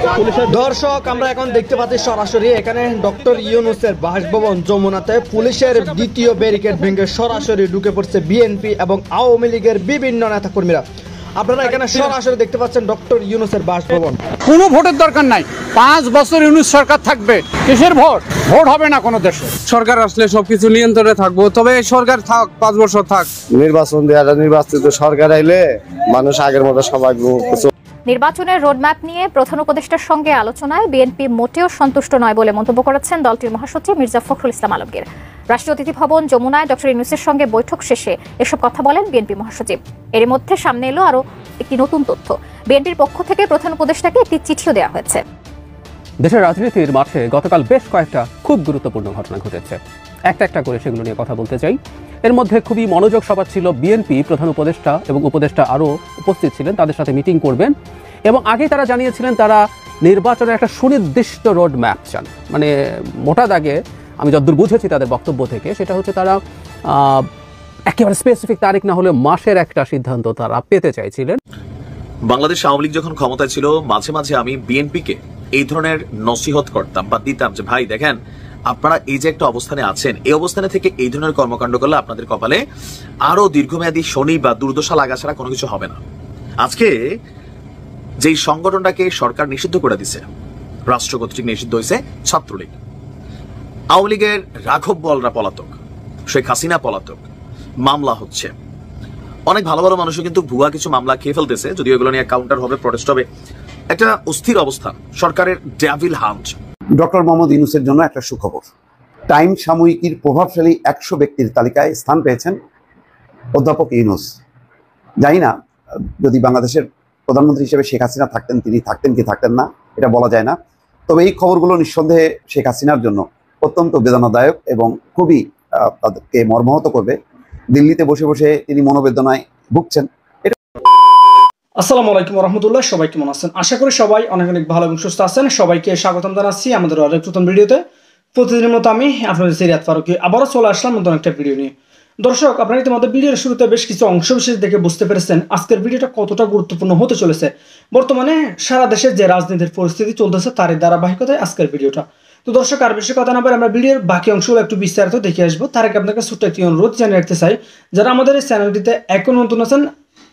দর্শক আমরা এখন দেখতে পাচ্ছি সরাসরি এখানে ডক্টর ইউনূসের বাসভবন যমুনাতে পুলিশের দ্বিতীয় ব্যারিকেড ভেঙে সরাসরি ঢুকে পড়ছে বিএনপি এবং আওয়ামী লীগের বিভিন্ন নেতাকর্মীরা। আপনারা এখানে সরাসরি দেখতে পাচ্ছেন ডক্টর ইউনূসের বাসভবন। কোনো ভোটের দরকার নাই, 5 বছর ইউনূস সরকার থাকবে, কিসের ভোট? ভোট হবে না কোনো দেশে। সরকার আসলে সবকিছু নিয়ন্ত্রণে থাকবো, তবে সরকার থাক, 5 বছর থাক। নির্বাচন দেওয়া, নির্বাচিত সরকার আইলে মানুষ আগের মতো সবাই। নির্বাচনের রোডম্যাপ নিয়ে প্রধান উপদেষ্টার সঙ্গে আলোচনায় বিএনপি মোটেও সন্তুষ্ট নয় বলে মন্তব্য করেছেন দলটির মহাসচিব মির্জা ফখরুল ইসলাম আলমগীর। রাষ্ট্রীয় অতিথি ভবন যমুনায় ডক্টর ইউনূসের সঙ্গে বৈঠক শেষে এসব কথা বলেন বিএনপি মহাসচিব। এর মধ্যে সামনে এলো আরও একটি নতুন তথ্য। বিএনপির পক্ষ থেকে প্রধান উপদেষ্টাকে একটি চিঠিও দেওয়া হয়েছে। দেশের রাজনীতির মাঠে গতকাল বেশ কয়েকটা খুব গুরুত্বপূর্ণ ঘটনা ঘটেছে। একটা করে সেগুলো নিয়ে কথা বলতে চাই। এর মধ্যে খুবই মনোযোগ সভা ছিল বিএনপি প্রধান উপদেষ্টা এবং উপদেষ্টা আরও উপস্থিত ছিলেন, তাদের সাথে মিটিং করবেন এবং আগেই তারা জানিয়েছিলেন তারা নির্বাচনের একটা সুনির্দিষ্ট রোড ম্যাপ চান। মানে মোটা দাগে আমি যতদূর বুঝেছি তাদের বক্তব্য থেকে, সেটা হচ্ছে তারা একেবারে স্পেসিফিক তারিখ না হলে মাসের একটা সিদ্ধান্ত তারা পেতে চাইছিলেন। বাংলাদেশ আওয়ামী লীগ যখন ক্ষমতায় ছিল, মাঝে মাঝে আমি বিএনপিকে এই ধরনের নসিহত করতাম বা দিতাম যে ভাই দেখেন, আপনারা এই যে একটা অবস্থানে আছেন, এই অবস্থানে থেকে এই ধরনের কর্মকাণ্ড করলে আপনাদের কপালে আরো দীর্ঘমেয়াদী শনি বা দুর্দশা লাগা ছাড়া কোনো কিছু হবে না। আজকে যেই সংগঠনটাকে সরকার নিষিদ্ধ করে দিছে, রাষ্ট্র কর্তৃক নিষিদ্ধ হয়েছে ছাত্রলীগ, আওয়ামী লীগের রাঘব বলরা পলাতক, শেখ হাসিনা পলাতক, মামলা হচ্ছে, অনেক ভালো ভালো মানুষও কিন্তু ভুয়া কিছু মামলা খেয়ে ফেলতেছে, যদিও এগুলো নিয়ে কাউন্টার হবে, প্রটেস্ট হবে। একটা অস্থির অবস্থান, সরকারের ডেভিল হান্ট। ডক্টর মোহাম্মদ ইউনূসের জন্য একটা সুখবর। টাইম সাময়িকীর প্রভাবশালী 100 ব্যক্তির তালিকায় স্থান পেয়েছেন অধ্যাপক ইউনূস। জানি না যদি বাংলাদেশের প্রধানমন্ত্রী হিসেবে শেখ হাসিনা থাকতেন, তিনি থাকতেন কি থাকতেন না এটা বলা যায় না। তবে এই খবরগুলো নিঃসন্দেহে শেখ হাসিনার জন্য অত্যন্ত বেদনাদায়ক এবং খুবই তাদেরকে মর্মাহত করবে। দিল্লিতে বসে বসে তিনি মনোবেদনায় ভুগছেন। আসসালামু আলাইকুম রহমতুল্লাহ, সবাই কেমন আছেন? আশা করি সবাই অনেক অনেক ভালো এবং সুস্থ আছেন। সবাইকে স্বাগতম জানাচ্ছি আমাদের আরেক নতুন ভিডিওতে। প্রতিদিনের মতো আমি আপনাদের সিরাত ফারুকী আবারও চলে আসলাম নতুন একটা ভিডিও নিয়ে। দর্শক, আপনারা ইতিমধ্যে ভিডিওর শুরুতে বেশ কিছু অংশ বিশেষ দেখে বুঝতে পেরেছেন আজকের ভিডিওটা কতটা গুরুত্বপূর্ণ হতে চলেছে। বর্তমানে সারা দেশে যে রাজনীতির পরিস্থিতি চলতেছে তারই ধারাবাহিকতায় আজকের ভিডিওটা। তো দর্শক, আর বেশি কথা না বলে আমরা ভিডিওর বাকি অংশগুলো একটু বিস্তারিত দেখে আসবো। তার আগে আপনাকে ছোট্ট একটি অনুরোধ জানিয়ে রাখতে চাই, যারা আমাদের এই চ্যানেলটিতে এখন নতুন আছেন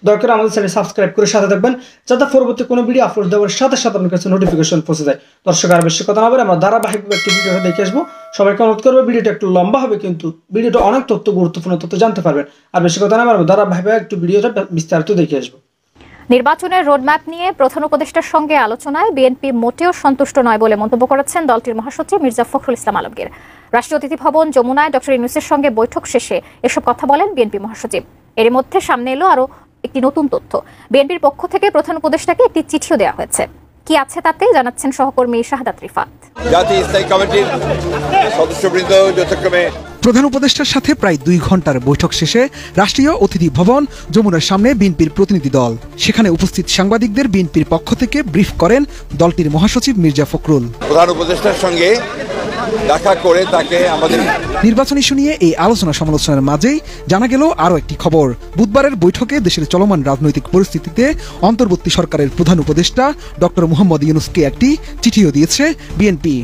দরকার আমাদের চ্যানেল সাবস্ক্রাইব করে সাথে থাকবেন, যাতে পরবর্তী কোনো ভিডিও আপলোড দেওয়ার সাথে সাথে আপনার কাছে নোটিফিকেশন পৌঁছে যায়। দর্শক, আর বেশি কথা না বলে আমরা ধারাবাহিকভাবে একটি ভিডিওটা দেখে আসবো। সবাইকে অনুরোধ করবো, ভিডিওটা একটু লম্বা হবে কিন্তু ভিডিওটা অনেক তথ্য, গুরুত্বপূর্ণ তথ্য জানতে পারবেন। আর বেশি কথা না বলে ধারাবাহিকভাবে একটু ভিডিওটা বিস্তারিত দেখে আসবো। নির্বাচনের রোডম্যাপ নিয়ে প্রধান উপদেষ্টার সঙ্গে আলোচনায় বিএনপি মোটেও সন্তুষ্ট নয় বলে মন্তব্য করেছেন দলটির মহাসচিব মির্জা ফখরুল ইসলাম আলমগীর। রাষ্ট্রীয় অতিথি ভবন যমুনায় ডক্টর ইউনূসের সঙ্গে বৈঠক শেষে এসব কথা বলেন বিএনপি মহাসচিব। এর মধ্যে সামনে এলো আরও একটি নতুন তথ্য। বিএনপির পক্ষ থেকে প্রধান উপদেষ্টাকে একটি চিঠিও দেওয়া হয়েছে। কি আছে তাতে জানাচ্ছেন সহকর্মী শাহাদাত রিফাত। জাতীয় স্থায়ী কমিটির সদস্যবৃন্দ যথাক্রমে প্রধান উপদেষ্টার সাথে প্রায় 2 ঘন্টার বৈঠক শেষে রাষ্ট্রীয় অতিথি ভবন যমুনার সামনে বিএনপির প্রতিনিধি দল। সেখানে উপস্থিত সাংবাদিকদের বিএনপির পক্ষ থেকে ব্রিফ করেন দলটির মহাসচিব মির্জা ফখরুল। প্রধান উপদেষ্টার সঙ্গে দেখা করে তাকে আমাদের নির্বাচন ইস্যু নিয়ে এই আলোচনা সমালোচনার মাঝেই জানা গেল আরও একটি খবর। বুধবারের বৈঠকে দেশের চলমান রাজনৈতিক পরিস্থিতিতে অন্তর্বর্তী সরকারের প্রধান উপদেষ্টা ডক্টর মোহাম্মদ ইউনূসকে একটি চিঠিও দিয়েছে বিএনপি।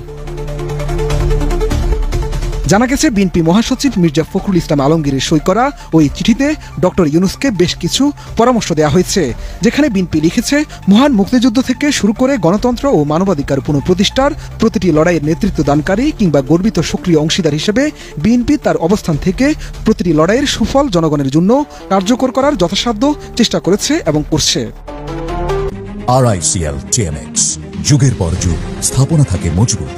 জানা গেছে বিএনপি মহাসচিব মির্জা ফখরুল ইসলাম আলমগীরের সই করা ওই চিঠিতে ডক্টর ইউনূসকে বেশ কিছু পরামর্শ দেওয়া হয়েছে, যেখানে বিএনপি লিখেছে মহান মুক্তিযুদ্ধ থেকে শুরু করে গণতন্ত্র ও মানবাধিকার পুনঃপ্রতিষ্ঠার প্রতিটি লড়াইয়ের নেতৃত্ব দানকারী কিংবা গর্বিত সক্রিয় অংশীদার হিসেবে বিএনপি তার অবস্থান থেকে প্রতিটি লড়াইয়ের সুফল জনগণের জন্য কার্যকর করার যথাসাধ্য চেষ্টা করেছে এবং করছে। RICL TMX, যুগের পর যুগ স্থাপনা থাকে মজবুত।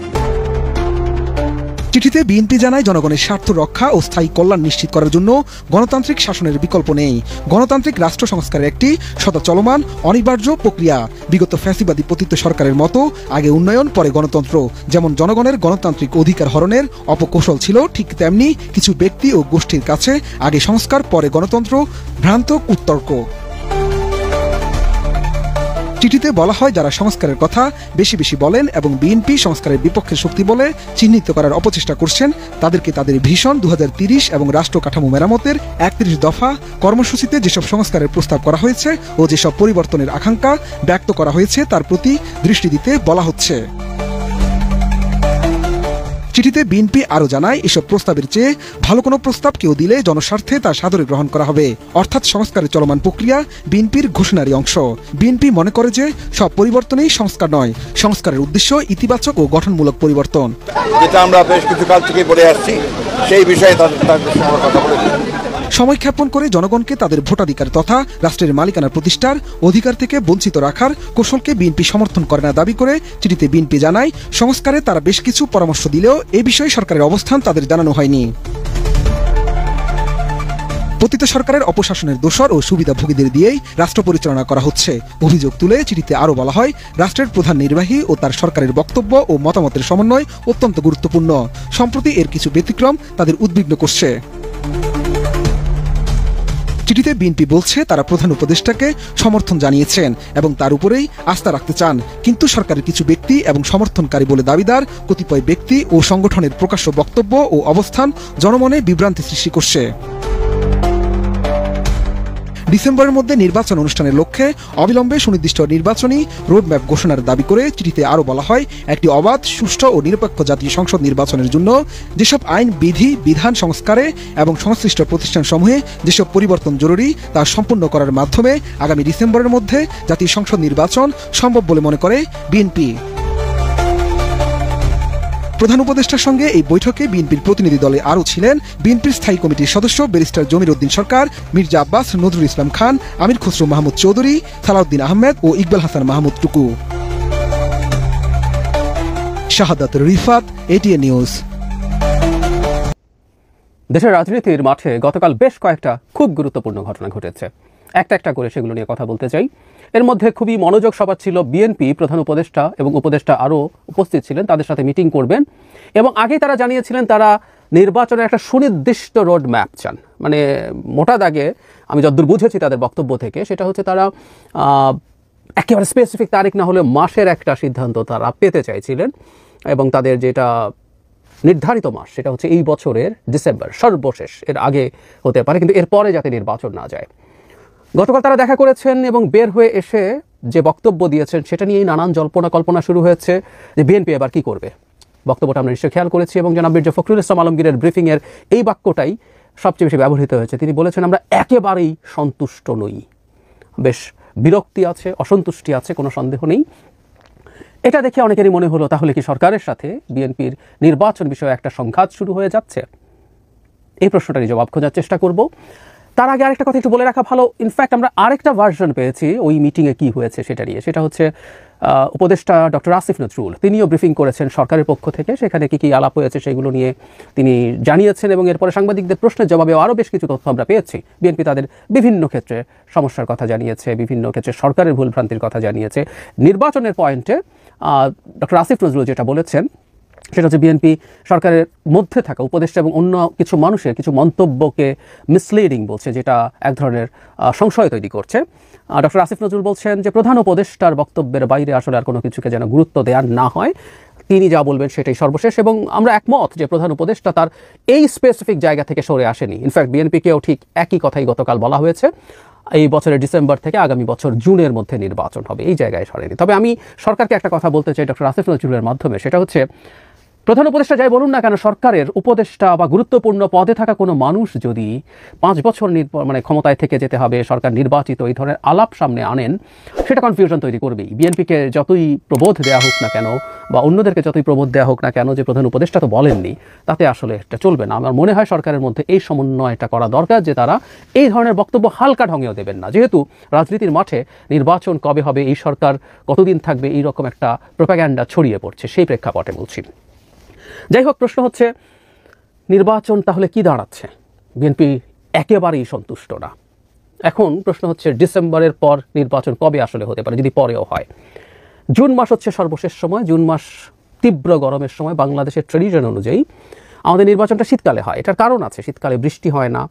চিঠিতে বিএনপি জানায় জনগণের স্বার্থ রক্ষা ও স্থায়ী কল্যাণ নিশ্চিত করার জন্য গণতান্ত্রিক শাসনের বিকল্প নেই। গণতান্ত্রিক রাষ্ট্র সংস্কারের একটি সদা চলমান অনিবার্য প্রক্রিয়া। বিগত ফ্যাসিবাদী পতিত সরকারের মতো আগে উন্নয়ন পরে গণতন্ত্র, যেমন জনগণের গণতান্ত্রিক অধিকার হরণের অপকৌশল ছিল, ঠিক তেমনি কিছু ব্যক্তি ও গোষ্ঠীর কাছে আগে সংস্কার পরে গণতন্ত্র ভ্রান্ত কুতর্ক। চিঠিতে বলা হয় যারা সংস্কারের কথা বেশি বেশি বলেন এবং বিএনপি সংস্কারের বিপক্ষে শক্তি বলে চিহ্নিত করার অপচেষ্টা করছেন তাদেরকে তাদের ভিশন 2030 এবং রাষ্ট্র কাঠামো মেরামতের 31 দফা কর্মসূচিতে যেসব সংস্কারের প্রস্তাব করা হয়েছে ও যেসব পরিবর্তনের আকাঙ্ক্ষা ব্যক্ত করা হয়েছে তার প্রতি দৃষ্টি দিতে বলা হচ্ছে। চিঠিতে বিএনপি আরও জানায় এসব প্রস্তাবের চেয়ে ভালো কোনো প্রস্তাব কেউ দিলে জনস্বার্থে তা সাদরে গ্রহণ করা হবে, অর্থাৎ সংস্কারের চলমান প্রক্রিয়া বিএনপির ঘোষণারই অংশ। বিএনপি মনে করে যে সব পরিবর্তনই সংস্কার নয়, সংস্কারের উদ্দেশ্য ইতিবাচক ও গঠনমূলক পরিবর্তন। যেটা আমরা বেশ কিছু কাল থেকে বলে আসছি সেই বিষয়ে তাদের সঙ্গে কথা বলেছি। সময় ক্ষেপণ করে জনগণকে তাদের ভোটাধিকার তথা রাষ্ট্রের মালিকানা প্রতিষ্ঠার অধিকার থেকে বঞ্চিত রাখার কৌশলকে বিএনপি সমর্থন করে না দাবি করে চিঠিতে বিএনপি জানায় সংস্কারে তারা বেশ কিছু পরামর্শ দিলেও এ বিষয়ে সরকারের অবস্থান তাদের জানানো হয়নি। পতিত সরকারের অপশাসনের দোসর ও সুবিধাভোগীদের দিয়েই রাষ্ট্র পরিচালনা করা হচ্ছে অভিযোগ তুলে চিঠিতে আরও বলা হয় রাষ্ট্রের প্রধান নির্বাহী ও তার সরকারের বক্তব্য ও মতামতের সমন্বয় অত্যন্ত গুরুত্বপূর্ণ। সম্প্রতি এর কিছু ব্যতিক্রম তাদের উদ্বিগ্ন করছে। চিঠিতে বিএনপি বলছে তারা প্রধান উপদেষ্টাকে সমর্থন জানিয়েছেন এবং তার উপরেই আস্থা রাখতে চান, কিন্তু সরকারের কিছু ব্যক্তি এবং সমর্থনকারী বলে দাবিদার কতিপয় ব্যক্তি ও সংগঠনের প্রকাশ্য বক্তব্য ও অবস্থান জনমনে বিভ্রান্তি সৃষ্টি করছে। ডিসেম্বরের মধ্যে নির্বাচন অনুষ্ঠানের লক্ষ্যে অবিলম্বে সুনির্দিষ্ট নির্বাচনী রোডম্যাপ ঘোষণার দাবি করে চিঠিতে আরও বলা হয় একটি অবাধ, সুষ্ঠু ও নিরপেক্ষ জাতীয় সংসদ নির্বাচনের জন্য যেসব আইন বিধান সংস্কারে এবং সংশ্লিষ্ট প্রতিষ্ঠানসমূহে যেসব পরিবর্তন জরুরি তা সম্পূর্ণ করার মাধ্যমে আগামী ডিসেম্বরের মধ্যে জাতীয় সংসদ নির্বাচন সম্ভব বলে মনে করে বিএনপি। প্রধান উপদেষ্টার সঙ্গে এই বৈঠকে বিএনপির প্রতিনিধি দলে আরও ছিলেন বিএনপির স্থায়ী কমিটির সদস্য ব্যারিস্টার জমির উদ্দিন সরকার, মির্জা আব্বাস, নজরুল ইসলাম খান, আমির খসরু মাহমুদ চৌধুরী, সালাউদ্দিন আহমেদ ও ইকবাল হাসান মাহমুদ টুকু। শাহাদাত রিফাত, এটিএন নিউজ। দেশের রাজনীতির মাঠে গতকাল বেশ কয়েকটা খুব গুরুত্বপূর্ণ ঘটনা ঘটেছে। একটা করে সেগুলো নিয়ে কথা বলতে চাই। এর মধ্যে খুবই মনোযোগ সভা ছিল বিএনপি প্রধান উপদেষ্টা এবং উপদেষ্টা আরও উপস্থিত ছিলেন, তাদের সাথে মিটিং করবেন এবং আগেই তারা জানিয়েছিলেন তারা নির্বাচনের একটা সুনির্দিষ্ট রোড ম্যাপ চান। মানে মোটা দাগে আমি যতদূর বুঝেছি তাদের বক্তব্য থেকে সেটা হচ্ছে তারা একেবারে স্পেসিফিক তারিখ না হলে মাসের একটা সিদ্ধান্ত তারা পেতে চাইছিলেন এবং তাদের যেটা নির্ধারিত মাস সেটা হচ্ছে এই বছরের ডিসেম্বর সর্বশেষ, এর আগে হতে পারে কিন্তু এরপরে যাতে নির্বাচন না যায়। গতকাল তারা দেখা করেছেন এবং বের হয়ে এসে যে বক্তব্য দিয়েছেন সেটা নিয়েই নানান জল্পনা কল্পনা শুরু হয়েছে যে বিএনপি এবার কী করবে। বক্তব্যটা আমরা নিশ্চয়ই খেয়াল করেছি এবং জনাব মির্জা ফখরুল ইসলাম আলমগীরের ব্রিফিংয়ের এই বাক্যটাই সবচেয়ে বেশি ব্যবহৃত হয়েছে। তিনি বলেছেন আমরা একেবারেই সন্তুষ্ট নই, বেশ বিরক্তি আছে, অসন্তুষ্টি আছে, কোনো সন্দেহ নেই। এটা দেখে অনেকেরই মনে হলো তাহলে কি সরকারের সাথে বিএনপির নির্বাচন বিষয়ে একটা সংঘাত শুরু হয়ে যাচ্ছে? এই প্রশ্নটারই জবাব খোঁজার চেষ্টা করব। তার আগে আরেকটা কথা একটু বলে রাখা ভালো, ইনফ্যাক্ট আমরা আরেকটা ভার্সন পেয়েছি ওই মিটিংয়ে কী হয়েছে সেটা নিয়ে। সেটা হচ্ছে উপদেষ্টা ডক্টর আসিফ নজরুল তিনিও ব্রিফিং করেছেন সরকারের পক্ষ থেকে, সেখানে কী কী আলাপ হয়েছে সেগুলো নিয়ে তিনি জানিয়েছেন এবং এরপরে সাংবাদিকদের প্রশ্নের জবাবেও আরও বেশ কিছু তথ্য আমরা পেয়েছি। বিএনপি তাদের বিভিন্ন ক্ষেত্রে সমস্যার কথা জানিয়েছে, বিভিন্ন ক্ষেত্রে সরকারের ভুলভ্রান্তির কথা জানিয়েছে। নির্বাচনের পয়েন্টে ডক্টর আসিফ নজরুল যেটা বলেছেন সেটা হচ্ছে বিএনপি সরকারের মধ্যে থাকা উপদেষ্টা এবং অন্য কিছু মানুষের কিছু মন্তব্যকে মিসলিডিং বলছে, যেটা এক ধরনের সংশয় তৈরি করছে। ডক্টর আসিফ নজরুল বলছেন যে প্রধান উপদেষ্টার বক্তব্যের বাইরে আসলে আর কোনো কিছুকে যেন গুরুত্ব দেওয়া না হয়, তিনি যা বলবেন সেটাই সর্বশেষ এবং আমরা একমত যে প্রধান উপদেষ্টা তার এই স্পেসিফিক জায়গা থেকে সরে আসেনি। ইনফ্যাক্ট বিএনপিকেও ঠিক একই কথাই গতকাল বলা হয়েছে, এই বছরের ডিসেম্বর থেকে আগামী বছর জুনের মধ্যে নির্বাচন হবে, এই জায়গায় সরেনি। তবে আমি সরকারকে একটা কথা বলতে চাই ডক্টর আসিফ নজরুলের মাধ্যমে, সেটা হচ্ছে প্রধান উপদেষ্টা যাই বলুন না কেন, সরকারের উপদেষ্টা বা গুরুত্বপূর্ণ পদে থাকা কোনো মানুষ যদি 5 বছর ক্ষমতায় থেকে যেতে হবে, সরকার নির্বাচিত, এই ধরনের আলাপ সামনে আনেন, সেটা কনফিউশন তৈরি করবেই। বিএনপিকে যতই প্রবোধ দেওয়া হোক না কেন বা অন্যদেরকে যতই প্রবোধ দেওয়া হোক না কেন যে প্রধান উপদেষ্টা তো বলেননি, তাতে আসলে এটা চলবে না। আমার মনে হয় সরকারের মধ্যে এই সমন্বয়টা করা দরকার যে তারা এই ধরনের বক্তব্য হালকা ঢঙেও দেবেন না, যেহেতু রাজনীতির মাঠে নির্বাচন কবে হবে, এই সরকার কতদিন থাকবে, এই রকম একটা প্রোপাগ্যান্ডা ছড়িয়ে পড়ছে, সেই প্রেক্ষাপটে বলছি। যাই হোক, প্রশ্ন হচ্ছে নির্বাচন তাহলে কি দাঁড়াচ্ছে? বিএনপি একেবারেই সন্তুষ্ট না। এখন প্রশ্ন হচ্ছে ডিসেম্বরের পর নির্বাচন কবে আসলে হতে পারে, যদি পরেও হয়। জুন মাস হচ্ছে সর্বশেষ সময়, জুন মাস তীব্র গরমের সময়, বাংলাদেশের ট্রেডিশন অনুযায়ী আমাদের নির্বাচনটা শীতকালে হয়, এটার কারণ আছে। শীতকালে বৃষ্টি হয় না,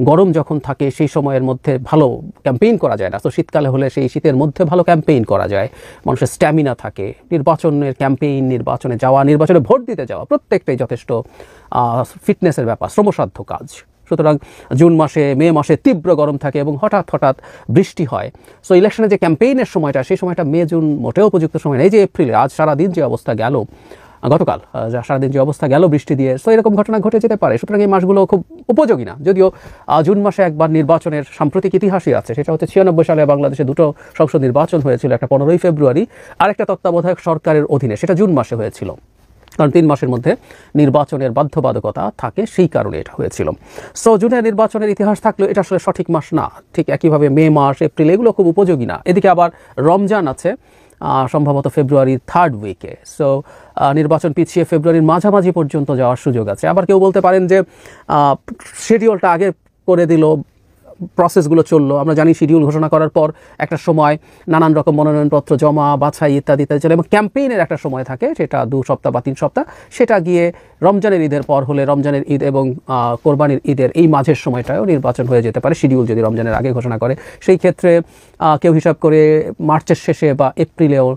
গরম যখন থাকে সেই সময়ের মধ্যে ভালো ক্যাম্পেইন করা যায় না। তো শীতকালে হলে সেই শীতের মধ্যে ভালো ক্যাম্পেইন করা যায়, মানুষের স্ট্যামিনা থাকে। নির্বাচনের ক্যাম্পেইন, নির্বাচনে যাওয়া, নির্বাচনে ভোট দিতে যাওয়া প্রত্যেকটাই যথেষ্ট ফিটনেসের ব্যাপার, শ্রমসাধ্য কাজ। সুতরাং জুন মাসে, মে মাসে তীব্র গরম থাকে এবং হঠাৎ হঠাৎ বৃষ্টি হয়। সো ইলেকশনের যে ক্যাম্পেইনের সময়টা, সেই সময়টা মে জুন মোটেও উপযুক্ত সময় নেই। যে এপ্রিলে আজ সারাদিন যে অবস্থা গেল, গতকাল সারাদিন যে অবস্থা গেল বৃষ্টি দিয়ে, সো এরকম ঘটনা ঘটে যেতে পারে। সুতরাং এই মাসগুলো খুব উপযোগী না। যদিও জুন মাসে একবার নির্বাচনের সাম্প্রতিক ইতিহাসই আছে, সেটা হচ্ছে 96 সালে বাংলাদেশে দুটো সংসদ নির্বাচন হয়েছিল, একটা 15ই ফেব্রুয়ারি, আরেকটা তত্ত্বাবধায়ক সরকারের অধীনে, সেটা জুন মাসে হয়েছিল। কারণ 3 মাসের মধ্যে নির্বাচনের বাধ্যবাধকতা থাকে, সেই কারণে এটা হয়েছিল। সো জুনের নির্বাচনের ইতিহাস থাকলেও এটা আসলে সঠিক মাস না। ঠিক একইভাবে মে মাস, এপ্রিল এগুলো খুব উপযোগী না। এদিকে আবার রমজান আছে সম্ভবত ফেব্রুয়ারির 3rd উইকে। সো নির্বাচন পিছিয়ে ফেব্রুয়ারির মাঝামাঝি পর্যন্ত যাওয়ার সুযোগ আছে। আবার কেউ বলতে পারেন যে শিডিউলটা আগে করে দিল, প্রসেসগুলো চললো। আমরা জানি শিডিউল ঘোষণা করার পর একটা সময় নানান রকম মনোনয়নপত্র জমা, বাছাই ইত্যাদি ইত্যাদি চলে, এবং ক্যাম্পেইনের একটা সময় থাকে, সেটা 2 সপ্তাহ বা 3 সপ্তাহ। সেটা গিয়ে রমজানের ঈদের পর হলে, রমজানের ঈদ এবং কোরবানির ঈদের এই মাঝের সময়টাও নির্বাচন হয়ে যেতে পারে, শিডিউল যদি রমজানের আগে ঘোষণা করে। সেই ক্ষেত্রে কেউ হিসাব করে মার্চের শেষে বা এপ্রিলেও,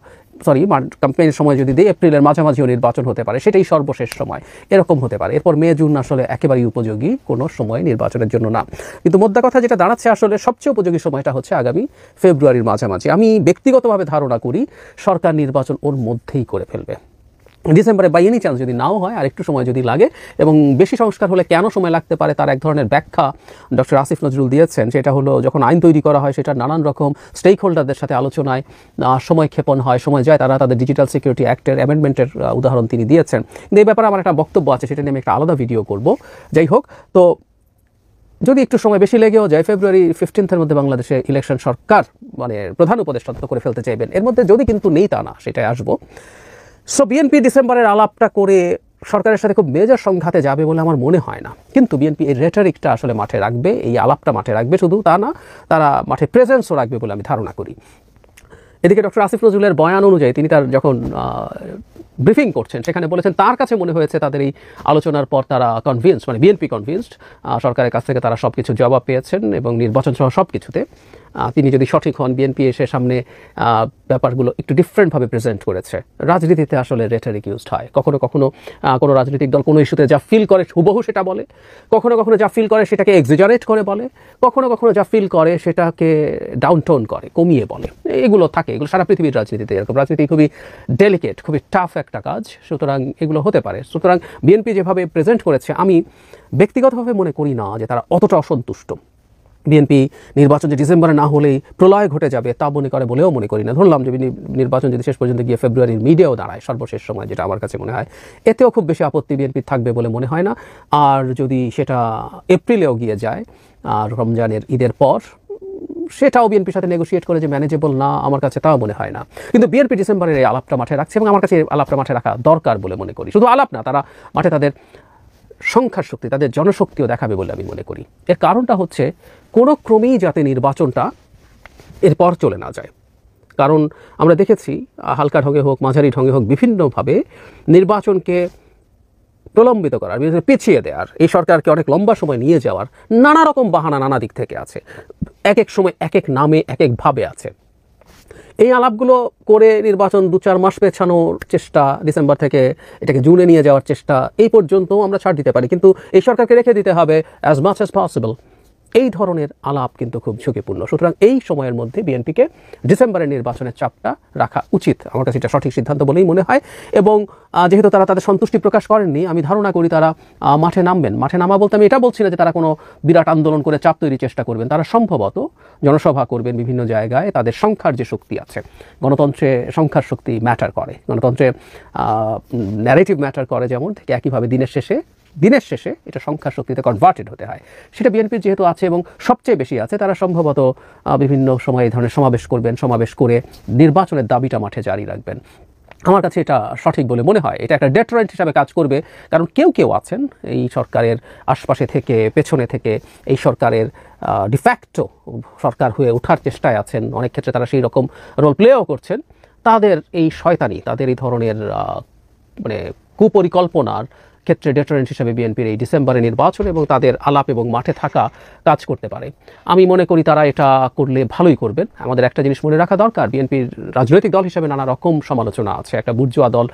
ক্যাম্পেইনের সময় যদি দিই, এপ্রিলের মাঝামাঝিও নির্বাচন হতে পারে, সেটাই সর্বশেষ সময়, এরকম হতে পারে। এরপর মে জুন আসলে একেবারেই উপযোগী কোনো সময় নির্বাচনের জন্য না। কিন্তু মোদ্দা কথা যেটা দাঁড়াচ্ছে, আসলে সবচেয়ে উপযোগী সময়টা হচ্ছে আগামী ফেব্রুয়ারির মাঝামাঝি। আমি ব্যক্তিগতভাবে ধারণা করি সরকার নির্বাচন ওর মধ্যেই করে ফেলবে। ডিসেম্বরে বাই এনি চান্স যদি নাও হয়, আর একটু সময় যদি লাগে, এবং বেশি সংস্কার হলে কেন সময় লাগতে পারে তার এক ধরনের ব্যাখ্যা ডক্টর আসিফ নজরুল দিয়েছেন। সেটা হলো, যখন আইন তৈরি করা হয় সেটা নানান রকম স্টেক হোল্ডারদের সাথে আলোচনায় সময় ক্ষেপণ হয়, সময় যায়, তারা তাদের ডিজিটাল সিকিউরিটি অ্যাক্টের অ্যামেন্ডমেন্টের উদাহরণ তিনি দিয়েছেন। কিন্তু এই ব্যাপারে আমার একটা বক্তব্য আছে, সেটা নিয়ে আমি একটা আলাদা ভিডিও করব। যাই হোক, তো যদি একটু সময় বেশি লেগেও যায়, ফেব্রুয়ারি 15 মধ্যে বাংলাদেশে ইলেকশন সরকার প্রধান উপদেষ্টা করে ফেলতে চাইবেন। এর মধ্যে যদি কিন্তু নেই তা না, সেটাই আসবো। সো বিএনপি ডিসেম্বরের আলাপটা করে সরকারের সাথে খুব মেজর সংঘাতে যাবে বলে আমার মনে হয় না। কিন্তু বিএনপি এই রেটরিকটা আসলে মাঠে রাখবে, এই আলাপটা মাঠে রাখবে, শুধু তা না, তারা মাঠে প্রেজেন্সও রাখবে বলে আমি ধারণা করি। এদিকে ডক্টর আসিফ নজরুলের বয়ান অনুযায়ী তিনি তার যখন ব্রিফিং করছেন, সেখানে বলেছেন তার কাছে মনে হয়েছে তাদের এই আলোচনার পর তারা কনভিন্সড, বিএনপি কনভিন্সড, সরকারের কাছ থেকে তারা সব কিছু জবাব পেয়েছেন এবং নির্বাচন সহ সব কিছুতে তিনি যদি সঠিক হন, বিএনপি এসে সামনে ব্যাপারগুলো একটু ডিফারেন্টভাবে প্রেজেন্ট করেছে। রাজনীতিতে আসলে রেটরিক ইউজড হয়, কখনো কখনো কোনো রাজনৈতিক দল কোনো ইস্যুতে যা ফিল করে হুবহু সেটা বলে, কখনো কখনো যা ফিল করে সেটাকে এক্সিজারেট করে বলে, কখনো কখনো যা ফিল করে সেটাকে ডাউনটোন করে, কমিয়ে বলে। এগুলো থাকে, এগুলো সারা পৃথিবীর রাজনীতিতে এরকম। রাজনীতি খুবই ডেলিকেট, খুবই টাফ একটা কাজ, সুতরাং এগুলো হতে পারে। সুতরাং বিএনপি যেভাবে প্রেজেন্ট করেছে, আমি ব্যক্তিগতভাবে মনে করি না যে তারা অতটা অসন্তুষ্ট। বিএনপি নির্বাচন যে ডিসেম্বরে না হলেই প্রলয় ঘটে যাবে তা মনে করে বলেও মনে করি না। ধরলাম যে নির্বাচন যদি শেষ পর্যন্ত গিয়ে ফেব্রুয়ারির মিডেও দাঁড়ায়, সর্বশেষ সময়, যেটা আমার কাছে মনে হয়, এতেও খুব বেশি আপত্তি বিএনপি থাকবে বলে মনে হয় না। আর যদি সেটা এপ্রিলেও গিয়ে যায়, আর রমজানের ঈদের পর, সেটাও বিএনপির সাথে নেগোশিয়েট করে যে ম্যানেজেবল না, আমার কাছে তাও মনে হয় না। কিন্তু বিএনপি ডিসেম্বরের এই আলাপটা মাঠে রাখছে, এবং আমার কাছে এই আলাপটা মাঠে রাখা দরকার বলে মনে করি। শুধু আলাপ না, তারা মাঠে তাদের সংখ্যার শক্তি, তাদের জনশক্তিও দেখাবে বলে আমি মনে করি। এর কারণটা হচ্ছে কোনো ক্রমেই যাতে নির্বাচনটা এরপর চলে না যায়। কারণ আমরা দেখেছি হালকা ঢঙে হোক, মাঝারি ঢঙে হোক, বিভিন্নভাবে নির্বাচনকে প্রলম্বিত করার, পিছিয়ে দেওয়ার, এই সরকারকে অনেক লম্বা সময় নিয়ে যাওয়ার নানা রকম বাহানা নানা দিক থেকে আছে, এক এক সময় এক এক নামে এক একভাবে আছে। এই আলাপগুলো করে নির্বাচন 2-4 মাস পেছানোর চেষ্টা, ডিসেম্বর থেকে এটাকে জুনে নিয়ে যাওয়ার চেষ্টা, এই পর্যন্ত আমরা ছাড় দিতে পারি, কিন্তু এই সরকারকে রেখে দিতে হবে অ্যাজ মাচ অ্যাজ পসিবল। এই ধরনের আলাপ কিন্তু খুব ঝুঁকিপূর্ণ। সুতরাং এই সময়ের মধ্যে বিএনপিকে ডিসেম্বরের নির্বাচনের চাপটা রাখা উচিত, আমার কাছে এটা সঠিক সিদ্ধান্ত বলেই মনে হয়। এবং যেহেতু তারা তাদের সন্তুষ্টি প্রকাশ করেননি, আমি ধারণা করি তারা মাঠে নামবেন। মাঠে নামা বলতে আমি এটা বলছি না যে তারা কোনো বিরাট আন্দোলন করে চাপ তৈরির চেষ্টা করবেন। তারা সম্ভবত জনসভা করবেন বিভিন্ন জায়গায়। তাদের সংখ্যার যে শক্তি আছে, গণতন্ত্রে সংখ্যার শক্তি ম্যাটার করে, গণতন্ত্রে ন্যারেটিভ ম্যাটার করে, যেমন ঠিক একইভাবে দিনের শেষে এটা সংখ্যার শক্তিতে কনভার্টেড হতে হয়। সেটা বিএনপির যেহেতু আছে এবং সবচেয়ে বেশি আছে, তারা সম্ভবত বিভিন্ন সময় এই ধরনের সমাবেশ করবেন, সমাবেশ করে নির্বাচনের দাবিটা মাঠে জারি রাখবেন। আমার কাছে এটা সঠিক বলে মনে হয়। এটা একটা ডেটারেন্ট হিসাবে কাজ করবে, কারণ কেউ আছেন এই সরকারের আশপাশে থেকে, পেছনে থেকে এই সরকারের ডিফ্যাক্টো সরকার হয়ে ওঠার চেষ্টায় আছেন, অনেক ক্ষেত্রে তারা সেই রকম রোল প্লেও করছেন। তাদের এই শয়তানি, তাদের এই ধরনের কুপরিকল্পনার ক্ষেত্রে ডেটারেন্ট হিসেবে বিএনপির এই ডিসেম্বরে নির্বাচন এবং তাদের আলাপ এবং মাঠে থাকা কাজ করতে পারে। আমি মনে করি তারা এটা করলে ভালোই করবেন। আমাদের একটা জিনিস মনে রাখা দরকার, বিএনপির রাজনৈতিক দল হিসেবে নানা রকম সমালোচনা আছে। একটা বুর্জোয়া দল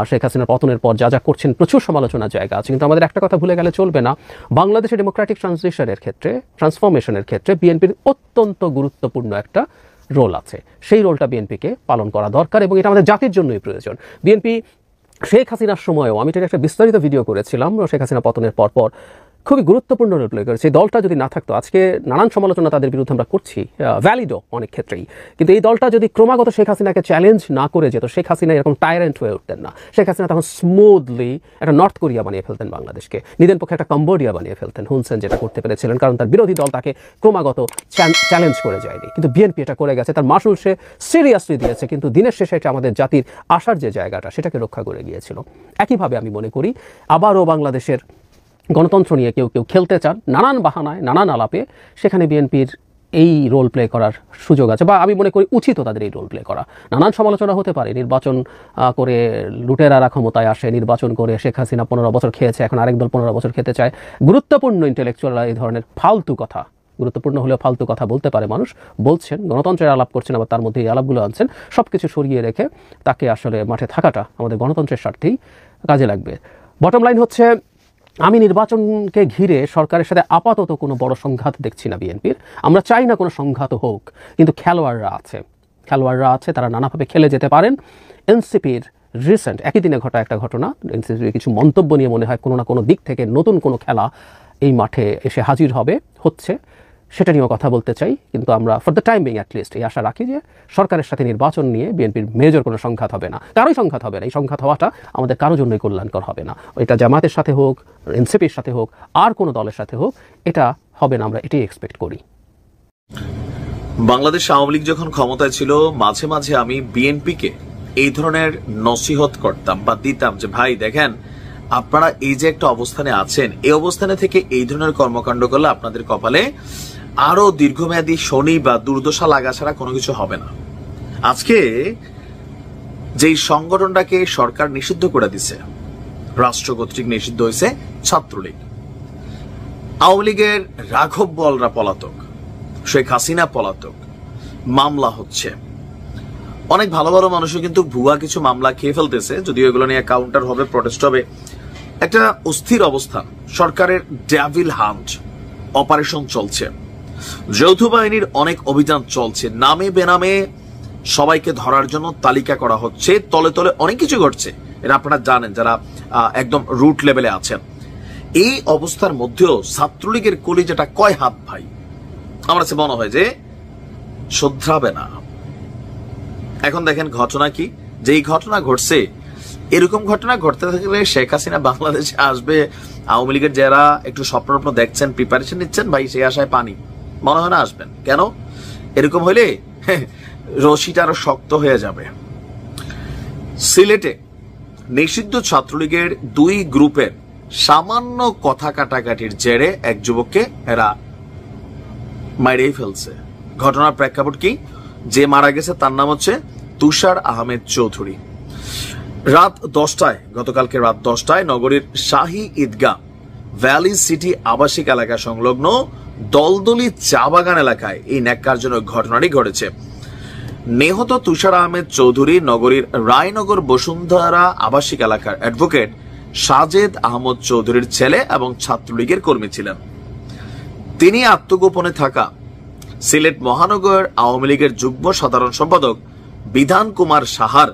শেখ হাসিনার পতনের পর যা যা করছেন প্রচুর সমালোচনার জায়গা আছে, কিন্তু আমাদের একটা কথা ভুলে গেলে চলবে না, বাংলাদেশের ডেমোক্রেটিক ট্রান্সফরমেশনের ক্ষেত্রে বিএনপির অত্যন্ত গুরুত্বপূর্ণ একটা রোল আছে। সেই রোলটা বিএনপিকে পালন করা দরকার এবং এটা আমাদের জাতির জন্যই প্রয়োজন। বিএনপি শেখ হাসিনার সময়ও, আমি এটা একটা বিস্তারিত ভিডিও করেছিলাম, শেখ হাসিনা পতনের পরপর খুবই গুরুত্বপূর্ণ রোল প্লে করেছে। এই দলটা যদি না থাকতো, আজকে নানান সমালোচনা তাদের বিরুদ্ধে আমরা করছি, ভ্যালিডও অনেক ক্ষেত্রেই, কিন্তু এই দলটা যদি ক্রমাগত শেখ হাসিনাকে চ্যালেঞ্জ না করে যেত, শেখ হাসিনা এরকম টায়ারেন্ট হয়ে উঠতেন না। শেখ হাসিনা তখন স্মুথলি একটা নর্থ কোরিয়া বানিয়ে ফেলতেন বাংলাদেশকে, নিজের পক্ষে একটা কম্বোডিয়া বানিয়ে ফেলতেন। হুন সেন যেটা করতে পেরেছিলেন, কারণ তার বিরোধী দল তাকে ক্রমাগত চ্যালেঞ্জ করে যায়নি, কিন্তু বিএনপি এটা করে গেছে, তার মাসুল সে সিরিয়াসলি দিয়েছে, কিন্তু দিনের শেষে এটা আমাদের জাতির আশার যে জায়গাটা সেটাকে রক্ষা করে গিয়েছিল। একইভাবে আমি মনে করি আবারও বাংলাদেশের গণতন্ত্র নিয়ে কেউ কেউ খেলতে চান নানান বাহানায়, নানান আলাপে, সেখানে বিএনপির এই রোল প্লে করার সুযোগ আছে, বা আমি মনে করি উচিত তাদের এই রোল প্লে করা। নানান সমালোচনা হতে পারে, নির্বাচন করে লুটেরারা ক্ষমতায় আসে, নির্বাচন করে শেখ হাসিনা 15 বছর খেয়েছে, এখন আরেক দল 15 বছর খেতে চায়। গুরুত্বপূর্ণ ইন্টেলেকচুয়ালরা এই ধরনের ফালতু কথা, গুরুত্বপূর্ণ হলেও ফালতু কথা বলতে পারে, মানুষ বলছেন, গণতন্ত্রের আলাপ করছেন, আবার তার মধ্যে এই আলাপগুলো আনছেন, সব কিছু সরিয়ে রেখে তাকে আসলে মাঠে থাকাটা আমাদের গণতন্ত্রের স্বার্থেই কাজে লাগবে। বটম লাইন হচ্ছে, আমি নির্বাচনকে ঘিরে সরকারের সাথে আপাতত কোনো বড় সংঘাত দেখছি না বিএনপির। আমরা চাই না কোনো সংঘাত হোক, কিন্তু খেলোয়াড়রা আছে, তারা নানাভাবে খেলে যেতে পারেন। এনসিপির রিসেন্ট একই দিনে ঘটা একটা ঘটনা, এনসিপির কিছু মন্তব্য নিয়ে মনে হয় কোনো না কোনো দিক থেকে নতুন কোনো খেলা এই মাঠে এসে হাজির হচ্ছে, সেটা নিয়েও কথা বলতে চাই। কিন্তু আমরা for the time being at least এই আশা রাখি যে সরকারের সাথে নির্বাচন নিয়ে বিএনপির মেজর কোনো সংঘাত হবে না, কারোই সংঘাত হবে না। এই সংঘাত হওয়াটা আমাদের কারোর জন্যই কল্যাণকর হবে না। এটা জামাতের সাথে হোক, এনসিপির সাথে হোক, আর কোনো দলের সাথে হোক, এটা হবে না, আমরা এটাই এক্সপেক্ট করি। বাংলাদেশ আওয়ামী লীগ যখন ক্ষমতায় ছিল, মাঝে মাঝে আমি বিএনপিকে এই ধরনের নসিহত করতাম বা দিতাম যে ভাই দেখেন, আপনারা এই যে একটা অবস্থানে আছেন, এই অবস্থানে থেকে এই ধরনের কর্মকাণ্ড করলে আপনাদের কপালে আরো দীর্ঘমেয়াদী শনি বা দুর্দশা লাগা ছাড়া কোনো কিছু হবে না। আজকে যেই সংগঠনটাকে সরকার নিষিদ্ধ করে দিছে, রাষ্ট্র কর্তৃক নিষিদ্ধ হয়েছে ছাত্রলীগ, আওয়ামী লীগের রাঘব বোয়ালরা পলাতক, শেখ হাসিনা পলাতক, মামলা হচ্ছে, অনেক ভালো ভালো মানুষও কিন্তু ভুয়া কিছু মামলা খেয়ে ফেলতেছে, যদিও এগুলো নিয়ে কাউন্টার হবে, প্রটেস্ট হবে। একটা অস্থির অবস্থান, সরকারের ডেভিল হান্ট অপারেশন চলছে, যৌথ বাহিনীর অনেক অভিযান চলছে, নামে বেনামে সবাইকে ধরার জন্য তালিকা করা হচ্ছে, তলে তলে অনেক কিছু ঘটছে, এটা আপনারা জানেন যারা একদম রুট লেভেলে আছেন। এই অবস্থার মধ্যেও ছাত্রলীগের কলিজাটা কয় হাত ভাই, আমার কাছে মনে হয় যে শোধরাবে না। এখন দেখেন ঘটনা কি, যেই ঘটনা ঘটছে, এরকম ঘটনা ঘটতে থাকলে শেখ হাসিনা বাংলাদেশে আসবে, আওয়ামী লীগের যারা একটু স্বপ্ন দেখছেন, প্রিপারেশন নিচ্ছেন, ভাই সেই আশায় পানি, মনে হয় না আসবেন। কেন? এরকম হইলে রশিটা আরো শক্ত হয়ে যাবে। সিলেটে নিষিদ্ধ ছাত্রলীগের 2 গ্রুপের সামান্য কথা কাটাকাটির জেরে এক যুবককে এরা মাইরেই ফেলছে। ঘটনার প্রেক্ষাপট কি? যে মারা গেছে তার নাম হচ্ছে তুষার আহমেদ চৌধুরী। রাত 10টায়, গতকালকে রাত 10টায় নগরীর শাহী ঈদগাহ ভ্যালি সিটি আবাসিক এলাকা সংলগ্ন দলদলি চা বাগান এলাকায় এই ন্যাক্কারজনক ঘটনাটি ঘটেছে। নিহত তুষার আহমেদ চৌধুরী নগরীর রায়নগর বসুন্ধরা আবাসিক এলাকার অ্যাডভোকেট সাজেদ আহমদ চৌধুরীর ছেলে এবং ছাত্রলীগের কর্মী ছিলেন। তিনি আত্মগোপনে থাকা সিলেট মহানগর আওয়ামী লীগের যুগ্ম সাধারণ সম্পাদক বিধান কুমার সাহার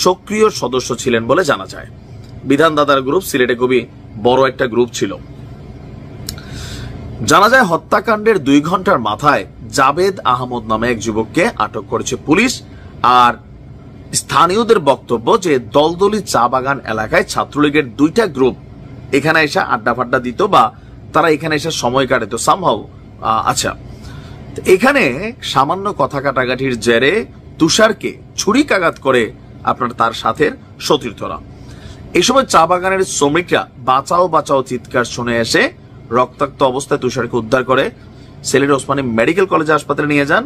সক্রিয় সদস্য ছিলেন বলে জানা যায়। বিধান দাদার গ্রুপ সিলেটে খুবই বড় একটা গ্রুপ ছিল। জানা যায় হত্যাকাণ্ডের 2 ঘন্টার মাথায় জাবেদ আহমদ নামে এক যুবককে আটক করেছে পুলিশ। আর স্থানীয়দের বক্তব্য যে দলদলি চা বাগান এলাকায় ছাত্রলীগের 2টা গ্রুপ এখানে এসে আড্ডা ফাড্ডা দিত বা তারা এখানে এসে সময় কাটাতো সামহাউ। আচ্ছা, এখানে সামান্য কথা কাটাকাটির জেরে তুষারকে ছুরিকাঘাত করে আপনার তার সাথে সতীর্থরা। এই সময় চা বাগানের শ্রমিকরা বাঁচাও বাঁচাও চিৎকার শুনে এসে রক্তাক্ত অবস্থায় তুষারকে উদ্ধার করে সিলেট ওসমানী মেডিকেল কলেজ হাসপাতালে নিয়ে যান।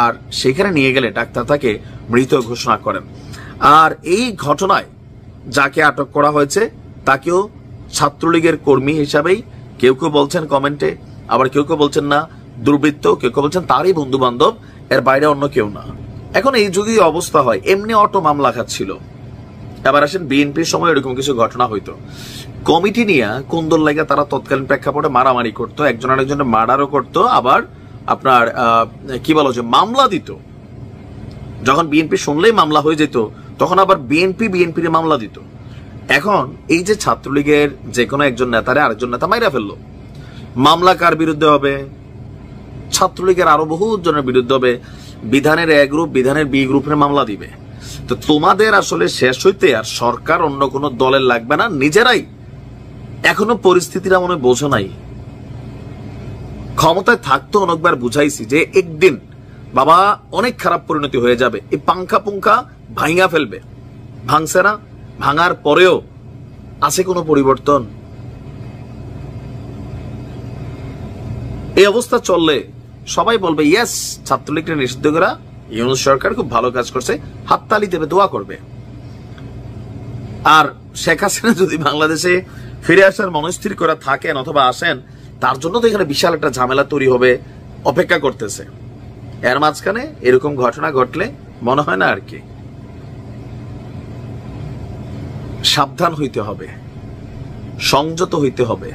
আর সেখানে নিয়ে গেলে ডাক্তার তাকে মৃত ঘোষণা করেন। আর এই ঘটনায় যাকে আটক করা হয়েছে তাকেও ছাত্রলীগের কর্মী হিসাবেই কেউ কেউ বলছেন কমেন্টে, আবার কেউ কেউ বলছেন না দুর্বৃত্ত, কেউ কেউ বলছেন তারই বন্ধু বান্ধব, এর বাইরে অন্য কেউ না। এখন এই যদি অবস্থা হয়, এমনি অটো মামলা খাচ্ছিল, এবার আসেন বিএনপির সময় এরকম কিছু ঘটনা হইতো, কমিটি নিয়ে কোন্দল লাগে তারা তৎকালীন প্রেক্ষাপটে মারামারি করতো, একজন আরেকজনের মার্ডারও করতো, আবার আপনার কি বলো যে মামলা দিত। যখন বিএনপি শুনলেই মামলা হয়ে যেত, তখন আবার বিএনপির মামলা দিত। এখন এই যে ছাত্রলীগের যে কোনো একজন নেতারে আরেকজন নেতা মাইরা ফেললো, মামলা কার বিরুদ্ধে হবে? ছাত্রলীগের আরো বহু জনের বিরুদ্ধে হবে। বিধানের এ গ্রুপ বিধানের বি গ্রুপের মামলা দিবে। তো তোমাদের আসলে শেষ হইতে আর সরকার অন্য কোনো দলের লাগবে না, নিজেরাই এখনো পরিস্থিতিটা মনে বোঝো নাই। ক্ষমতায় থাকতো অনেকবার বুঝাইছি যে একদিন বাবা অনেক খারাপ পরিণতি হয়ে যাবে, এই পাংখা পুঙ্খা ভাঙা ফেলবে। ভাঙছে না? ভাঙার পরেও আছে কোনো পরিবর্তন? এই অবস্থা চললে সবাই বলবে ইয়েস, ছাত্রলীগকে নিষিদ্ধ করা ইউনূস সরকার খুব ভালো কাজ করছে, হাততালি দেবে, দোয়া করবে। আর শেখ হাসিনা যদি বাংলাদেশে ফিরে আসার মনস্থির করা থাকেন অথবা আসেন, তার জন্য তো এখানে বিশাল একটা ঝামেলা তৈরি হবে, অপেক্ষা করতেছে। এর মাঝখানে এরকম ঘটনা ঘটলে মনে হয় না আর কি। সাবধান হইতে হবে, সংযত হইতে হবে,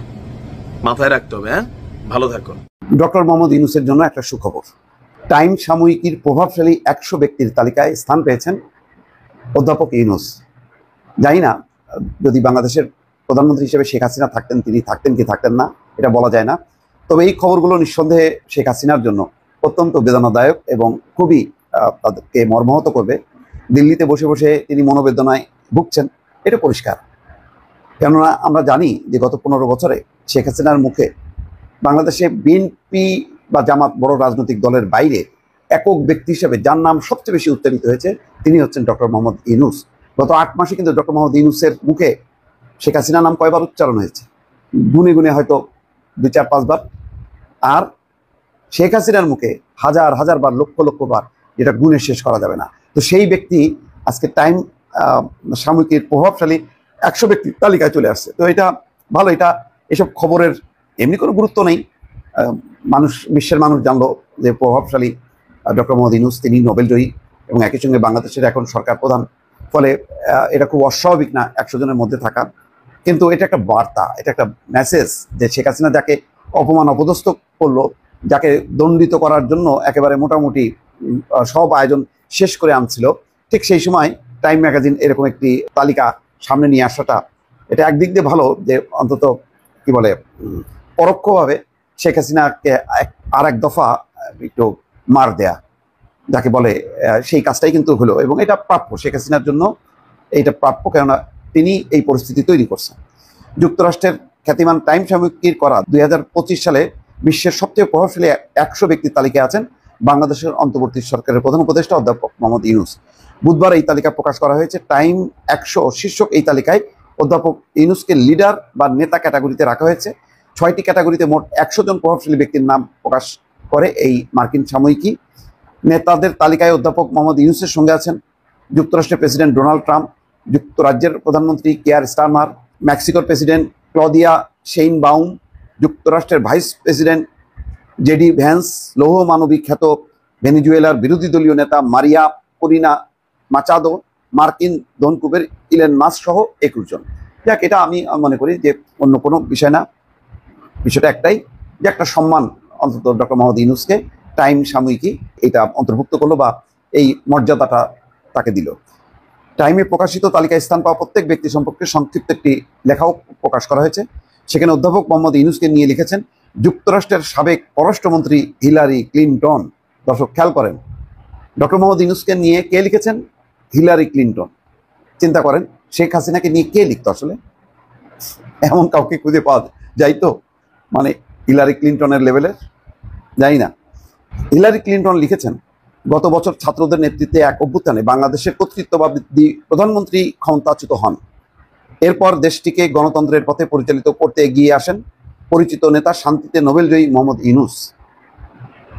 মাথায় রাখতে হবে। হ্যাঁ, ভালো থাকুন। ডক্টর মোহাম্মদ ইউনূসের জন্য একটা সুখবর। টাইম সাময়িকীর প্রভাবশালী 100 ব্যক্তির তালিকায় স্থান পেয়েছেন অধ্যাপক ইউনূস। জানি না যদি বাংলাদেশের প্রধানমন্ত্রী হিসেবে শেখ হাসিনা থাকতেন, তিনি থাকতেন কি থাকতেন না এটা বলা যায় না। তবে এই খবরগুলো নিঃসন্দেহে শেখ হাসিনার জন্য অত্যন্ত বেদনাদায়ক এবং খুবই তাদেরকে মর্মাহত করবে। দিল্লিতে বসে বসে তিনি মনোবেদনায় ভুগছেন, এটা পরিষ্কার। কেননা আমরা জানি যে গত 15 বছরে শেখ হাসিনার মুখে বাংলাদেশে বিএনপি বা জামাত বড় রাজনৈতিক দলের বাইরে একক ব্যক্তি হিসেবে যার নাম সবচেয়ে বেশি উচ্চারিত হয়েছে তিনি হচ্ছেন ডক্টর মোহাম্মদ ইউনূস। গত 8 মাসে কিন্তু ডক্টর মোহাম্মদ ইউনূসের মুখে শেখ হাসিনার নাম কয়বার উচ্চারণ হয়েছে? গুনে গুনে হয়তো 2-4-5 বার। আর শেখ হাসিনার মুখে হাজার হাজার বার, লক্ষ লক্ষ বার, যেটা গুণে শেষ করা যাবে না। তো সেই ব্যক্তি আজকে টাইম সাময়িকীর প্রভাবশালী 100 ব্যক্তির তালিকায় চলে আসছে। তো এটা ভালো। এটা এসব খবরের এমনি কোনো গুরুত্ব নেই। বিশ্বের মানুষ জানলো যে প্রভাবশালী ডক্টর মোহাম্মদ ইউনূস তিনি নোবেল জয়ী এবং একই সঙ্গে বাংলাদেশের এখন সরকার প্রধান। ফলে এটা খুব অস্বাভাবিক না 100 জনের মধ্যে থাকা, কিন্তু এটা একটা বার্তা, এটা একটা মেসেজ যে শেখ হাসিনা যাকে অপমান অপদস্থ করলো, যাকে দণ্ডিত করার জন্য একেবারে মোটামুটি সব আয়োজন শেষ করে আনছিল, ঠিক সেই সময় টাইম ম্যাগাজিন এরকম একটি তালিকা সামনে নিয়ে আসাটা এটা একদিক দিয়ে ভালো, যে অন্তত কি বলে পরোক্ষভাবে শেখ হাসিনাকে আর এক দফা একটু মার দেয়া যাকে বলে, সেই কাজটাই কিন্তু হলো এবং এটা প্রাপ্য। শেখ হাসিনার জন্য এইটা প্রাপ্য, কেননা তিনি এই পরিস্থিতি তৈরি করছেন। যুক্তরাষ্ট্রের খ্যাতিমান টাইম সাময়িকীর করা 2025 সালে বিশ্বের সবচেয়ে প্রভাবশালী 100 ব্যক্তির তালিকায় আছেন বাংলাদেশের অন্তর্বর্তী সরকারের প্রধান উপদেষ্টা অধ্যাপক মোহাম্মদ ইউনূস। বুধবার এই তালিকা প্রকাশ করা হয়েছে। টাইম 100 শীর্ষক এই তালিকায় অধ্যাপক ইউনূসকে লিডার বা নেতা ক্যাটাগরিতে রাখা হয়েছে। 6টি ক্যাটাগরিতে মোট 100 জন প্রভাবশালী ব্যক্তির নাম প্রকাশ করে এই মার্কিন সাময়িকী। নেতাদের তালিকায় অধ্যাপক মোহাম্মদ ইউনূসের সঙ্গে আছেন যুক্তরাষ্ট্রের প্রেসিডেন্ট ডোনাল্ড ট্রাম্প, যুক্তরাজ্যের প্রধানমন্ত্রী কেয়ার স্টারমার, মেক্সিকোর প্রেসিডেন্ট ক্লদিয়া শেইনবাউম, যুক্তরাষ্ট্রের ভাইস প্রেসিডেন্ট জেডি ভ্যান্স, লৌহ মানবিক খ্যাত ভেনেজুয়েলার বিরোধী দলীয় নেতা মারিয়া করিনা মাচাদো, মার্কিন ধনকুবের ইলন মাস্ক সহ 21 জন। যাক, এটা আমি মনে করি যে অন্য কোনো বিষয় না, বিষয়টা একটাই যে একটা সম্মান অন্তত ডক্টর মোহাম্মদ ইউনূসকে টাইম সাময়িকী এটা অন্তর্ভুক্ত করলো বা এই মর্যাদাটা তাকে দিল। টাইমে প্রকাশিত তালিকায় স্থান পাওয়া প্রত্যেক ব্যক্তি সম্পর্কে সংক্ষিপ্ত একটি লেখাও প্রকাশ করা হয়েছে। সেখানে অধ্যাপক মোহাম্মদ ইউনূসকে নিয়ে লিখেছেন যুক্তরাষ্ট্রের সাবেক পররাষ্ট্রমন্ত্রী হিলারি ক্লিনটন। দর্শক খেয়াল করেন, ডক্টর মোহাম্মদ ইউনূসকে নিয়ে কে লিখেছেন? Hillary Clinton. চিন্তা করেন, শেখ হাসিনাকে নিয়ে কে লিখত আসলে? এমন কাউকে খুঁজে পাওয়া যায় তো, মানে হিলারি ক্লিনটনের লেভেলের? জানি না। হিলারি ক্লিনটন লিখেছেন, গত বছর ছাত্রদের নেতৃত্বে এক অভ্যুত্থানে বাংলাদেশের কর্তৃত্ববাদী প্রধানমন্ত্রী ক্ষমতাচ্যুত হন। এরপর দেশটিকে গণতন্ত্রের পথে পরিচালিত করতে এগিয়ে আসেন পরিচিত নেতা, শান্তিতে নোবেলজয়ী মোহাম্মদ ইউনূস।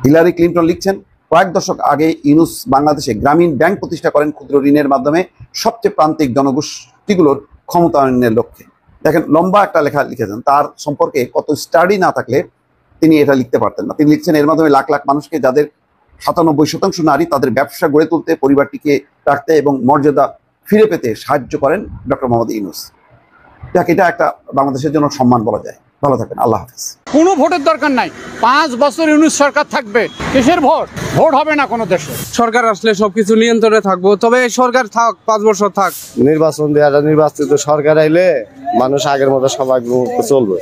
হিলারি ক্লিনটন লিখছেন, কয়েক দশক আগে ইউনূস বাংলাদেশে গ্রামীণ ব্যাংক প্রতিষ্ঠা করেন ক্ষুদ্র ঋণের মাধ্যমে সবচেয়ে প্রান্তিক জনগোষ্ঠীগুলোর ক্ষমতায়নের লক্ষ্যে। দেখেন লম্বা একটা লেখা লিখেছেন, তার সম্পর্কে কত স্টাডি না থাকলে তিনি এটা লিখতে পারতেন না। তিনি লিখছেন এর মাধ্যমে লাখ লাখ মানুষকে, যাদের 97% নারী, তাদের ব্যবসা গড়ে তুলতে, পরিবারটিকে রাখতে এবং মর্যাদা ফিরে পেতে সাহায্য করেন ডক্টর মোহাম্মদ ইউনূস। এটা একটা বাংলাদেশের জন্য সম্মান বলা যায়। ভালো থাকেন, আল্লাহ হাফেজ। কোনো ভোটের দরকার নাই, 5 বছর ইউনূস সরকার থাকবে। কিসের ভোট? ভোট হবে না কোনো দেশে। সরকার আসলে সবকিছু নিয়ন্ত্রণে থাকবো, তবে এই সরকার থাক, 5 বছর থাক। নির্বাচন দেওয়া, নির্বাচিত সরকার আইলে মানুষ আগের মতো সবাই চলবে।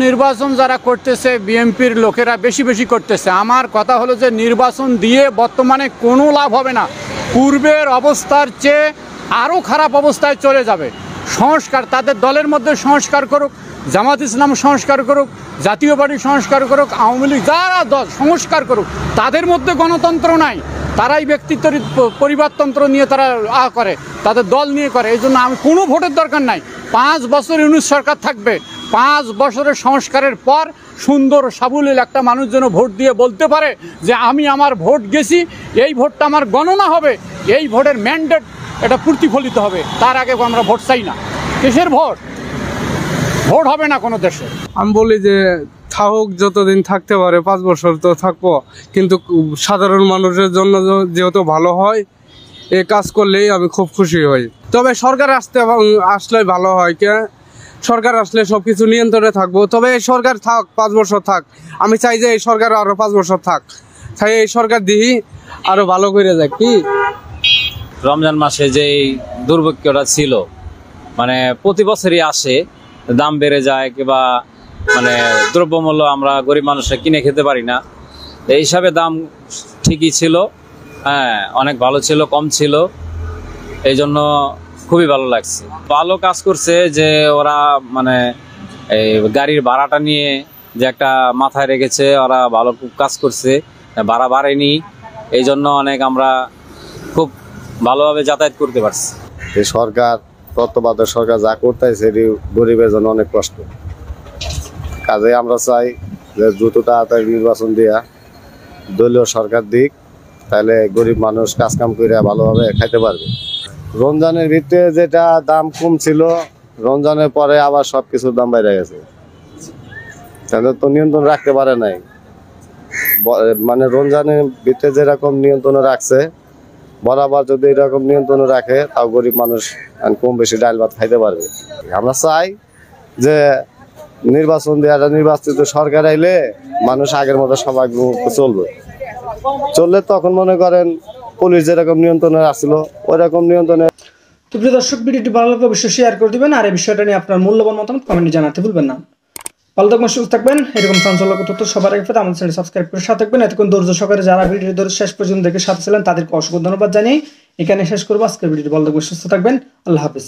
নির্বাচন যারা করতেছে বিএনপির লোকেরা বেশি বেশি করতেছে। আমার কথা হলো যে নির্বাচন দিয়ে বর্তমানে কোনো লাভ হবে না, পূর্বের অবস্থার চেয়ে আরও খারাপ অবস্থায় চলে যাবে। সংস্কার, তাদের দলের মধ্যে সংস্কার করুক, জামাত ইসলাম সংস্কার করুক, জাতীয় পার্টি সংস্কার করুক, আওয়ামী লীগ, যারা দল সংস্কার করুক, তাদের মধ্যে গণতন্ত্র নাই। তারাই ব্যক্তিত্ব পরিবারতন্ত্র নিয়ে তারা করে, তাদের দল নিয়ে করে। এই জন্য আমি কোনো ভোটের দরকার নাই, 5 বছর ইউনূস সরকার থাকবে। 5 বছরের সংস্কারের পর সুন্দর সাবলীল একটা মানুষ যেন ভোট দিয়ে বলতে পারে যে আমি আমার ভোট গেছি, এই ভোটটা আমার গণনা হবে, এই ভোটের ম্যান্ডেট এটা প্রতিফলিত হবে। তার আগে আমরা ভোট চাই না। কিসের ভোট? ভোট হবে না কোনো দেশে। আমি বলি যে থাকুক, যতদিন থাকতে পারে, 5 বছর তো থাকবো, কিন্তু সাধারণ মানুষের জন্য যেহেতু ভালো হয়, এই কাজ করলেই আমি খুব খুশি হই। তবে সরকার আসলে ভালো হয়, সরকার আসলে সবকিছু নিয়ন্ত্রণে থাকবো, তবে এই সরকার থাক, 5 বছর থাক। আমি চাই যে এই সরকার আরো 5 বছর থাক, তাই এই সরকার দিই আরো ভালো করে যায়। কি রমজান মাসে যে দুর্ভিক্ষটা ছিল, মানে প্রতি বছরই আসে, দাম বেড়ে যায় কিংবা মানে দ্রব্যমূল্য আমরা গরিব মানুষরা কিনে খেতে পারি না। এই হিসাবে দাম ঠিকই ছিল, হ্যাঁ অনেক ভালো ছিল, কম ছিল, এই জন্য খুবই ভালো লাগছে। ভালো কাজ করছে যে ওরা মানে এই গাড়ির ভাড়াটা নিয়ে যে একটা মাথায় রেখেছে, ওরা ভালো কাজ করছে, ভাড়া বাড়েনি, এই জন্য অনেক আমরা খুব ভালোভাবে যাতায়াত করতে পারছি। এই সরকার, তত্ত্বাবধায়ক সরকার যা করতেছে এটি গরিবের জন্য অনেক কষ্ট। কাজে আমরা চাই যে দ্রুত তাড়াতাড়ি নির্বাচন দেওয়া, দলীয় সরকার দিক, তাহলে গরিব মানুষ কাজকাম করে ভালোভাবে খাইতে পারবে। রমজানের ভিতরে যেটা দাম কম ছিল, রমজানের পরে আবার সবকিছুর দাম বেড়ে গেছে, তাহলে তো নিয়ন্ত্রণ রাখতে পারে নাই। মানে রমজানের ভিতরে যেরকম নিয়ন্ত্রণে রাখছে, বরাবর যদি এরকম নিয়ন্ত্রণে রাখে, তাও গরিব মানুষ কম বেশি ডাল ভাত খাইতে পারবে। আমরা চাই যে নির্বাচন দেওয়া, নির্বাচিত সরকার আইলে মানুষ আগের মতো সবাই চললে তখন মনে করেন পুলিশ যেরকম নিয়ন্ত্রণে আসছিল ওই রকম নিয়ন্ত্রণে। তো প্রিয় দর্শক, ভিডিওটি ভালো লাগলে অবশ্যই শেয়ার করে দিবেন, আর এই বিষয়টা নিয়ে আপনার মূল্যবান মতামত কমেন্টে জানাতে ভুলবেন না। ভালো থাকবেন, সুস্থ থাকবেন। এরকম চাঞ্চল্যকর তথ্য সবার আগে পেতে আমাদের চ্যানেল সাবস্ক্রাইব করে সাথে থাকবেন। এতক্ষণ ধৈর্য সহকারে যারা ভিডিও ধরে শেষ পর্যন্ত দেখে সাথে ছিলেন তাদেরকে অসংখ্য ধন্যবাদ জানিয়ে এখানে শেষ করবো আজকের ভিডিওটি। ভালো থাকবেন, সুস্থ থাকবেন, আল্লাহ হাফেজ।